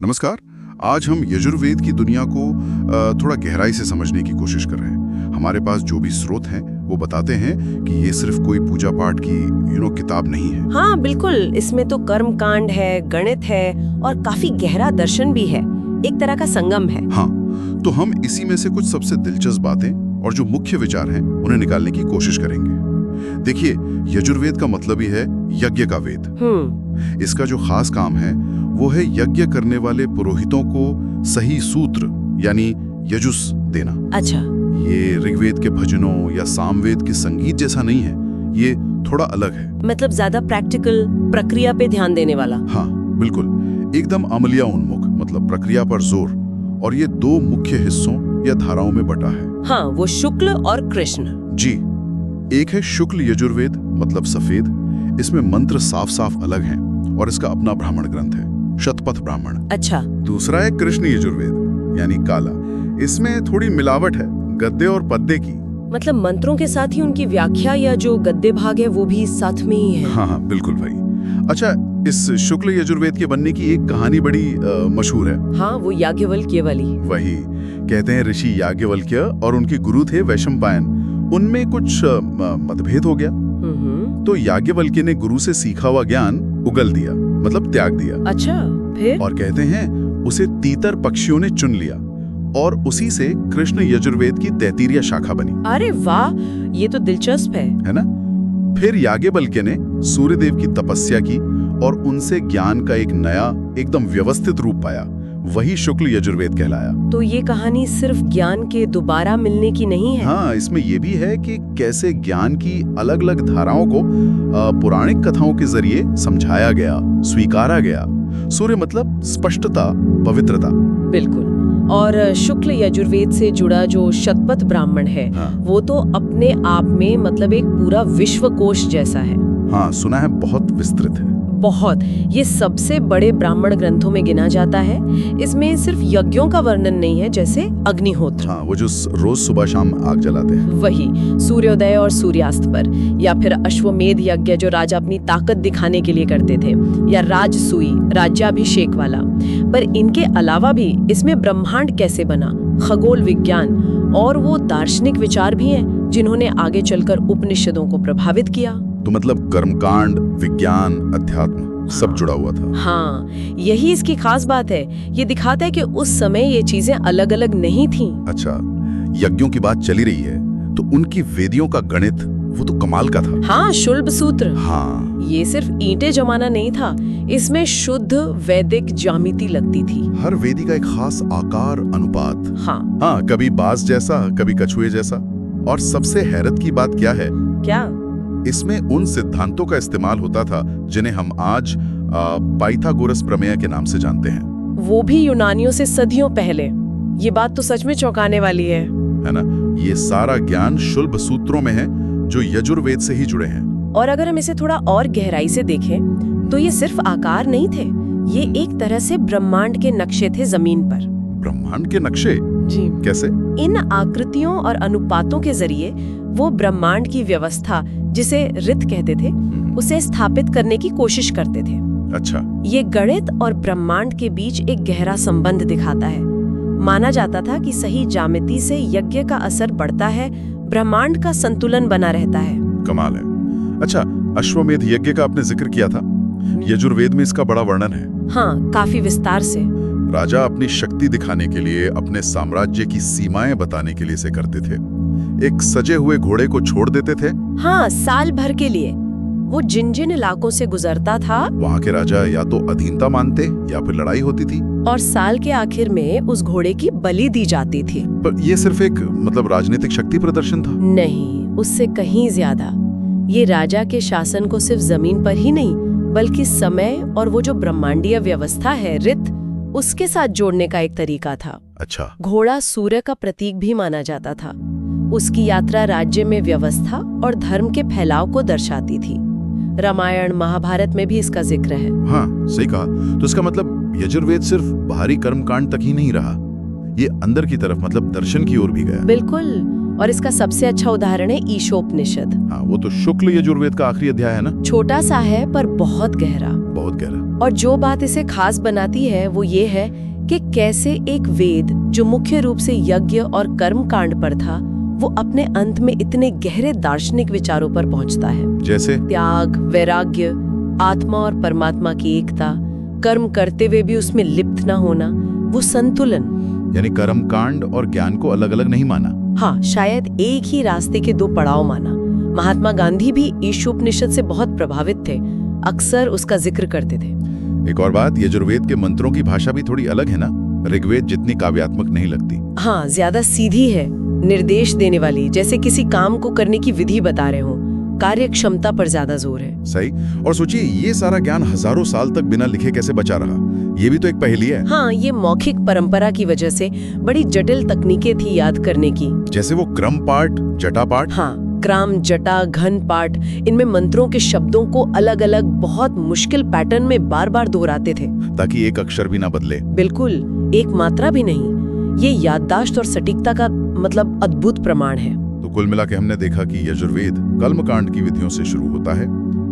नमस्कार। आज हम यजुर्वेद की दुनिया को थोड़ा गहराई से समझने की कोशिश कर रहे हैं। हमारे पास जो भी स्रोत हैं वो बताते हैं कि ये सिर्फ कोई पूजा पाठ की किताब नहीं है। हाँ बिल्कुल, इसमें तो कर्म कांड है, गणित है और काफी गहरा दर्शन भी है। एक तरह का संगम है। हाँ, तो हम इसी में से कुछ सबसे दिलचस्प बातें और जो मुख्य विचार हैं उन्हें निकालने की कोशिश करेंगे। देखिए, यजुर्वेद का मतलब ही है यज्ञ का वेद। इसका जो खास काम है वो है यज्ञ करने वाले पुरोहितों को सही सूत्र यानी यजुस देना। अच्छा। ये ऋग्वेद के भजनों या सामवेद के संगीत जैसा नहीं है, ये थोड़ा अलग है। मतलब ज्यादा प्रैक्टिकल, प्रक्रिया पे ध्यान देने वाला। हाँ बिल्कुल, एकदम अमलिया उन्मुख, मतलब प्रक्रिया पर जोर। और ये दो मुख्य हिस्सों या धाराओं में बटा है। हाँ, वो शुक्ल और कृष्ण। जी, एक है शुक्ल यजुर्वेद मतलब सफेद, इसमें मंत्र साफ साफ अलग हैं और इसका अपना ब्राह्मण ग्रंथ है, शतपथ ब्राह्मण। अच्छा। दूसरा है कृष्ण यजुर्वेद यानी काला, इसमें थोड़ी मिलावट है गद्दे और पद्दे की। मतलब मंत्रों के साथ ही उनकी व्याख्या या जो गद्दे भाग है वो भी साथ में ही है। हाँ बिल्कुल भाई। अच्छा, इस शुक्ल यजुर्वेद के बनने की एक कहानी बड़ी मशहूर है। हाँ, वो याज्ञवल्क्य वाली। वही, कहते हैं ऋषि याज्ञवल्क्य और उनके गुरु थे वैशंपायन, उनमें कुछ मतभेद हो गया। तो याज्ञवल्क्य ने गुरु से सीखा हुआ ज्ञान उगल दिया, मतलब त्याग दिया। अच्छा, फिर? और कहते हैं उसे तीतर पक्षियों ने चुन लिया और उसी से कृष्ण यजुर्वेद की 33 शाखा बनी। अरे वाह, ये तो दिलचस्प है ना? फिर याज्ञवल्क्य ने सूर्यदेव की तपस्या की और उनसे ज्ञान का एक नया एकदम व्यवस्थित रूप पाया, वही शुक्ल यजुर्वेद कहलाया। तो ये कहानी सिर्फ ज्ञान के दोबारा मिलने की नहीं है। हाँ, इसमें ये भी है कि कैसे ज्ञान की अलग अलग धाराओं को पौराणिक कथाओं के जरिए समझाया गया, स्वीकारा गया। सूर्य मतलब स्पष्टता, पवित्रता। बिल्कुल। और शुक्ल यजुर्वेद से जुड़ा जो शतपथ ब्राह्मण है, हाँ। वो तो अपने आप में मतलब एक पूरा विश्वकोश जैसा है। हाँ, सुना है, बहुत विस्तृत है। बहुत। ये सबसे बड़े ब्राह्मण ग्रंथों में गिना जाता है। इसमें सिर्फ यज्ञों का वर्णन नहीं है, जैसे अग्निहोत्र। हाँ, वो जो रोज सुबह शाम आग जलाते हैं। वही, सूर्योदय और सूर्यास्त पर। या फिर अश्वमेध यज्ञ जो राजा अपनी ताकत दिखाने के लिए करते थे, या राजसूई, राज्याभिषेक वाला। पर इनके अलावा भी इसमें ब्रह्मांड कैसे बना, खगोल विज्ञान और वो दार्शनिक विचार भी हैं जिन्होंने आगे चलकर उपनिषदों को प्रभावित किया। तो मतलब कर्मकांड, विज्ञान, अध्यात्म सब जुड़ा हुआ था। हाँ, यही इसकी खास बात है। ये दिखाता है कि उस समय ये चीजें अलग अलग नहीं थीं। अच्छा, यज्ञों की बात चली रही है तो उनकी वेदियों का गणित वो तो कमाल का था। हाँ, शुल्ब सूत्र। हाँ, ये सिर्फ ईंटें जमाना नहीं था, इसमें शुद्ध वैदिक ज्यामिति लगती थी। हर वेदी का एक खास आकार, अनुपात। हाँ, कभी बाज जैसा, कभी कछुए जैसा। और सबसे हैरत की बात क्या है, क्या? इसमें उन सिद्धांतों का इस्तेमाल होता था जिन्हें हम आज पाइथागोरस प्रमेय के नाम से जानते हैं। वो भी यूनानियों से सदियों पहले। ये बात तो सच में चौंकाने वाली है ना? ये सारा ज्ञान शुल्ब सूत्रों में है जो यजुर्वेद से ही जुड़े हैं। और अगर हम इसे थोड़ा और गहराई से देखें तो ये सिर्फ आकार नहीं थे, ये एक तरह से ब्रह्मांड के नक्शे थे जमीन पर। ब्रह्मांड के नक्शे? जी। कैसे? इन आकृतियों और अनुपातों के जरिए वो ब्रह्मांड की व्यवस्था, जिसे ऋत कहते थे, उसे स्थापित करने की कोशिश करते थे। अच्छा। ये गणित और ब्रह्मांड के बीच एक गहरा संबंध दिखाता है। माना जाता था कि सही ज्यामिति से यज्ञ का असर बढ़ता है, ब्रह्मांड का संतुलन बना रहता है। कमाल है। अच्छा, अश्वमेध यज्ञ का आपने जिक्र किया था, यजुर्वेद में इसका बड़ा वर्णन है। हाँ, काफी विस्तार से। राजा अपनी शक्ति दिखाने के लिए, अपने साम्राज्य की सीमाएं बताने के लिए इसे करते थे। एक सजे हुए घोड़े को छोड़ देते थे। हाँ, साल भर के लिए। वो जिन जिन इलाकों से गुजरता था, वहाँ के राजा या तो अधीनता मानते या फिर लड़ाई होती थी। और साल के आखिर में उस घोड़े की बलि दी जाती थी। पर ये सिर्फ एक राजनीतिक शक्ति प्रदर्शन था? नहीं, उससे कहीं ज्यादा। ये राजा के शासन को सिर्फ जमीन पर ही नहीं, बल्कि समय और वो जो ब्रह्मांडीय व्यवस्था है, ऋत, उसके साथ जोड़ने का एक तरीका था। अच्छा। घोड़ा सूर्य का प्रतीक भी माना जाता था। उसकी यात्रा राज्य में व्यवस्था और धर्म के फैलाव को दर्शाती थी। रामायण, महाभारत में भी इसका जिक्र है। हाँ, सही कहा। तो इसका मतलब यजुर्वेद सिर्फ बाहरी कर्मकांड तक ही नहीं रहा, ये अंदर की तरफ, मतलब दर्शन की ओर भी गया। बिल्कुल। और इसका सबसे अच्छा उदाहरण है ईशोपनिषद। हाँ, वो तो शुक्ल यजुर्वेद का आखिरी अध्याय है ना। छोटा सा है पर बहुत गहरा। बहुत गहरा। और जो बात इसे खास बनाती है वो ये है कि कैसे एक वेद जो मुख्य रूप से यज्ञ और कर्म कांड पर था, वो अपने अंत में इतने गहरे दार्शनिक विचारों पर पहुंचता है। जैसे त्याग, वैराग्य, आत्मा और परमात्मा की एकता, कर्म करते हुए भी उसमें लिप्त न होना, वो संतुलन। यानी कर्म कांड और ज्ञान को अलग अलग नहीं माना। हाँ, शायद एक ही रास्ते के दो पड़ाव माना। महात्मा गांधी भी ईशोपनिषद से बहुत प्रभावित थे, अक्सर उसका जिक्र करते थे। एक और बात, यजुर्वेद के मंत्रों की भाषा भी थोड़ी अलग है ना। ऋग्वेद जितनी काव्यात्मक नहीं लगती। हाँ, ज्यादा सीधी है, निर्देश देने वाली, जैसे किसी काम को करने की विधि बता रहे हो। कार्य क्षमता पर ज्यादा जोर है। सही। और सोचिए, ये सारा ज्ञान हजारों साल तक बिना लिखे कैसे बचा रहा, ये भी तो एक पहेली है। हाँ, ये मौखिक परंपरा की वजह से बड़ी जटिल तकनीकें थी याद करने की। जैसे वो क्रम पाठ, जटा पाठ। हाँ, क्रम, जटा, घन पाठ, इनमें मंत्रों के शब्दों को अलग अलग बहुत मुश्किल पैटर्न में बार बार दोहराते थे, ताकि एक अक्षर भी ना बदले। बिल्कुल, एक मात्रा भी नहीं। ये याददाश्त और सटीकता का मतलब अद्भुत प्रमाण है। तो कुल मिला के हमने देखा कि यजुर्वेद कर्मकांड की विधियों से शुरू होता है,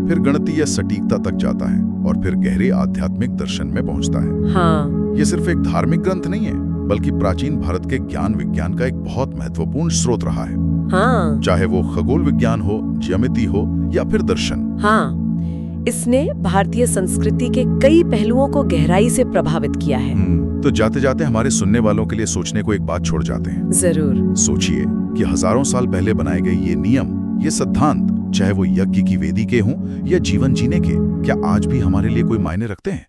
फिर गणितीय सटीकता तक जाता है और फिर गहरे आध्यात्मिक दर्शन में पहुंचता है। हाँ, ये सिर्फ एक धार्मिक ग्रंथ नहीं है, बल्कि प्राचीन भारत के ज्ञान विज्ञान का एक बहुत महत्वपूर्ण स्रोत रहा है। हाँ, चाहे वो खगोल विज्ञान हो, ज्यामिति हो या फिर दर्शन। हाँ, इसने भारतीय संस्कृति के कई पहलुओं को गहराई से प्रभावित किया है। तो जाते जाते हमारे सुनने वालों के लिए सोचने को एक बात छोड़ जाते हैं। जरूर। सोचिए कि हजारों साल पहले बनाए गए ये नियम, ये सिद्धांत, चाहे वो यज्ञ की वेदी के हों या जीवन जीने के, क्या आज भी हमारे लिए कोई मायने रखते हैं?